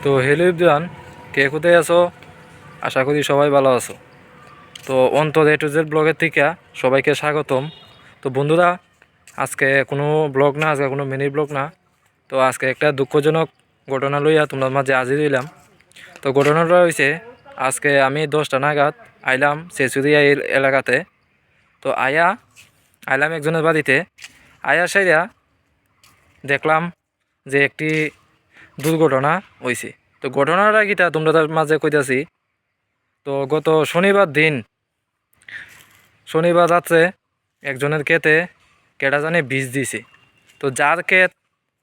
তো hello everyone, কে কোথায় আছো? আশা করি সবাই ভালো আছো। তো অন্তর এ টু জেড ব্লগের থেকে সবাইকে স্বাগতম। তো বন্ধুরা, আজকে কোনো ব্লগ না, আজকে কোনো মিনি ব্লগ না। তো আজকে একটা দুঃখজনক ঘটনা লইয়া তোমার মাঝে হাজির হইলাম। তো ঘটনাটা হয়েছে, আজকে আমি 10টা নাগাদ আইলাম চেচুরিয়া এলাকাতে। তো আইলাম একজনের বাড়িতে। সাইয়া দেখলাম যে একটি দুর্ঘটনা হয়েছে। তো ঘটনাটা কিটা তোমরা তার মাঝে কইতাছি। তো গত শনিবার রাত্রে একজনের ক্ষেতে কেটা জানে বীজ দিছে। তো যার ক্ষেত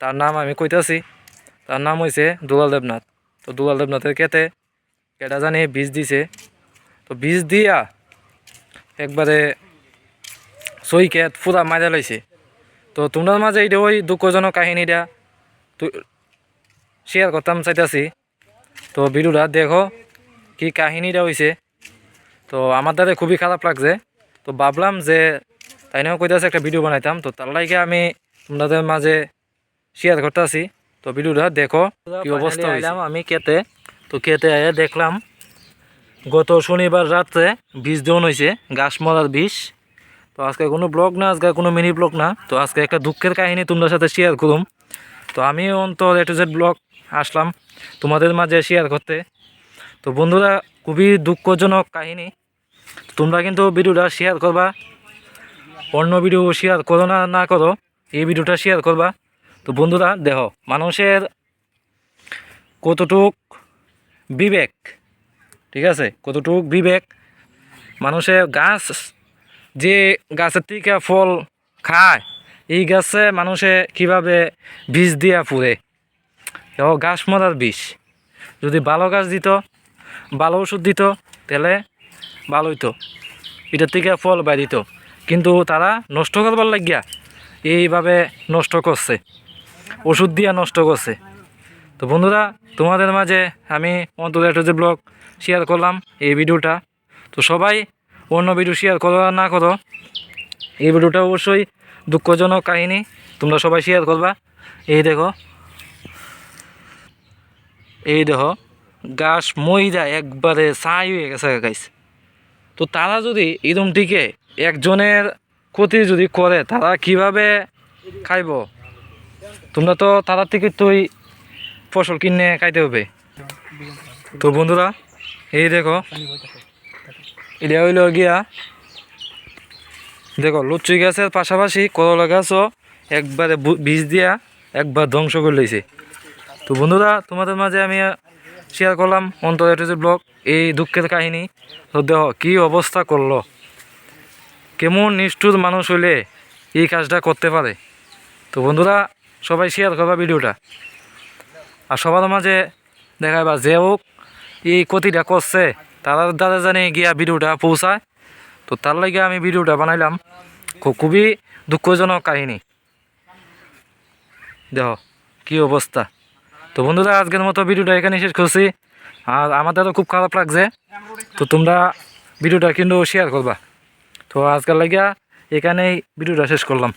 তার নাম আমি কইতাছি, তার নাম হয়েছে দুলাল দেবনাথ। তো দুলাল দেবনাথের ক্ষেতে কেটা জানে বীজ দিছে। তো বীজ দিয়া একবারে সই ক্ষেত পুরা মারা লাইছে। তো তোমরা মাঝে এটা ওই দুঃখজনক কাহিনীটা শেয়ার করতাম চাইতাছি। তো ভিডিওটা দেখো কি কাহিনীটা হয়েছে। তো আমার দ্বারা খুবই খারাপ লাগছে। তো ভাবলাম যে তাই নাও কইতাছে একটা ভিডিও বানাইতাম। তো তার লাগে আমি তোমাদের মাঝে শেয়ার করতেছি। তো ভিডিওটা দেখো কি অবস্থা হইলাম আমি ক্ষেতে। তো ক্ষেতে আয়া দেখলাম গত শনিবার রাত্রে বীজ দেওয়ান হয়েছে, ঘাস মরার বীজ। তো আজকে কোনো ব্লগ না, আজকে কোনো মিনি ব্লগ না। তো আজকে একটা দুঃখের কাহিনী তোমাদের সাথে শেয়ার করুম। তো আমি অন্তর এ টু জেড ব্লগ আসলাম তোমাদের মাঝে শেয়ার করতে। তো বন্ধুরা, খুবই দুঃখজনক কাহিনী। তোমরা কিন্তু ভিডিওটা শেয়ার করবা, অন্য ভিডিও শেয়ার করো না করো, এই ভিডিওটা শেয়ার করবা। তো বন্ধুরা দেখো মানুষের কতটুক বিবেক, ঠিক আছে, কতটুক বিবেক। মানুষের যে গাছের থেকে ফল খায়, এই গাছে মানুষে কিভাবে বীজ দিয়া ফুরে। গাছ মরার বিষ। যদি ভালো গাছ দিত, ভালো ওষুধ দিত, তাহলে ভালো হইতো, এটার থেকে ফল দিত। কিন্তু তারা নষ্ট করবার লাগিয়া এইভাবে নষ্ট করছে, ওষুধ দিয়া নষ্ট করছে। তো বন্ধুরা, তোমাদের মাঝে আমি অন্তত একটা যে ব্লগ শেয়ার করলাম এই ভিডিওটা। তো সবাই অন্য ভিডিও শেয়ার করো না করো, এই ভিডিওটা অবশ্যই দুঃখজনক কাহিনী, তোমরা সবাই শেয়ার করবা। এই দেখো গাছ মইরা একবারে ছাই হয়ে গেছে গাছ। তো তারা যদি এরকম টিকে একজনের ক্ষতি যদি করে, তারা কিভাবে খাইব? তোমরা তো তারা থেকে তুই ফসল কিনে খাইতে হবে। তো বন্ধুরা, এই দেখো এটা হইল গিয়া, দেখো লুচি গাছের পাশাপাশি করলা গাছও একবারে বীজ দিয়া একবার ধ্বংস করে লইছে। তো বন্ধুরা, তোমাদের মাঝে আমি শেয়ার করলাম অন্তর এ টু জেড ব্লগ এই দুঃখের কাহিনী। তো দেখো কী অবস্থা করলো, কেমন নিষ্ঠুর মানুষ হইলে এই কাজটা করতে পারে। তো বন্ধুরা, সবাই শেয়ার করবা ভিডিওটা, আর সবার মাঝে দেখাবা যে হোক এই ক্ষতিটা করছে তার দ্বারা জানি গিয়া ভিডিওটা পৌঁছায়। তো তার লাগে আমি ভিডিওটা বানাইলাম। খুবই দুঃখজনক কাহিনী, দেখো কি অবস্থা। তো বন্ধুরা, আজকের মতো ভিডিওটা এখানে শেষ করছি। আর আমাদেরও খুব খারাপ লাগছে। তো তোমরা ভিডিওটা কিন্তু শেয়ার করবা। তো আজকাল লাগিয়া এখানেই ভিডিওটা শেষ করলাম।